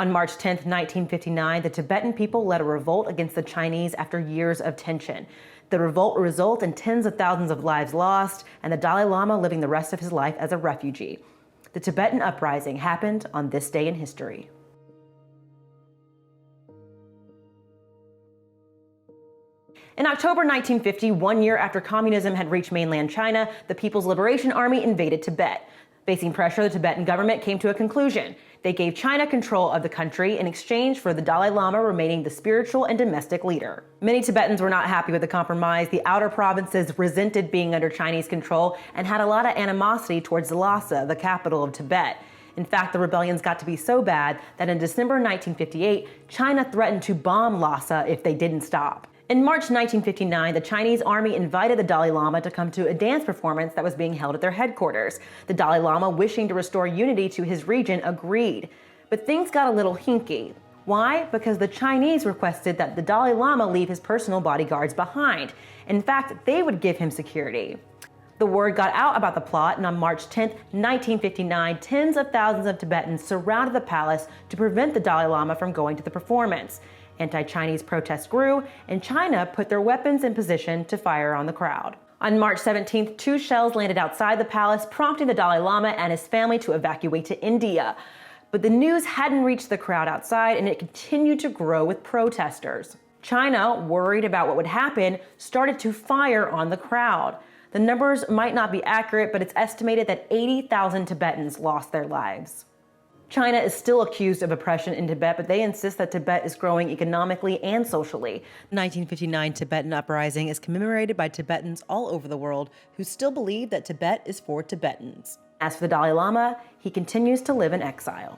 On March 10, 1959, the Tibetan people led a revolt against the Chinese after years of tension. The revolt would result in tens of thousands of lives lost and the Dalai Lama living the rest of his life as a refugee. The Tibetan Uprising happened on this day in history. In October 1950, 1 year after communism had reached mainland China, the People's Liberation Army invaded Tibet. Facing pressure, the Tibetan government came to a conclusion. They gave China control of the country in exchange for the Dalai Lama remaining the spiritual and domestic leader. Many Tibetans were not happy with the compromise. The outer provinces resented being under Chinese control and had a lot of animosity towards Lhasa, the capital of Tibet. In fact, the rebellions got to be so bad that in December 1958, China threatened to bomb Lhasa if they didn't stop. In March 1959, the Chinese army invited the Dalai Lama to come to a dance performance that was being held at their headquarters. The Dalai Lama, wishing to restore unity to his region, agreed. But things got a little hinky. Why? Because the Chinese requested that the Dalai Lama leave his personal bodyguards behind. In fact, they would give him security. The word got out about the plot, and on March 10, 1959, tens of thousands of Tibetans surrounded the palace to prevent the Dalai Lama from going to the performance. Anti-Chinese protests grew, and China put their weapons in position to fire on the crowd. On March 17th, 2 shells landed outside the palace, prompting the Dalai Lama and his family to evacuate to India. But the news hadn't reached the crowd outside, and it continued to grow with protesters. China, worried about what would happen, started to fire on the crowd. The numbers might not be accurate, but it's estimated that 80,000 Tibetans lost their lives. China is still accused of oppression in Tibet, but they insist that Tibet is growing economically and socially. The 1959 Tibetan Uprising is commemorated by Tibetans all over the world who still believe that Tibet is for Tibetans. As for the Dalai Lama, he continues to live in exile.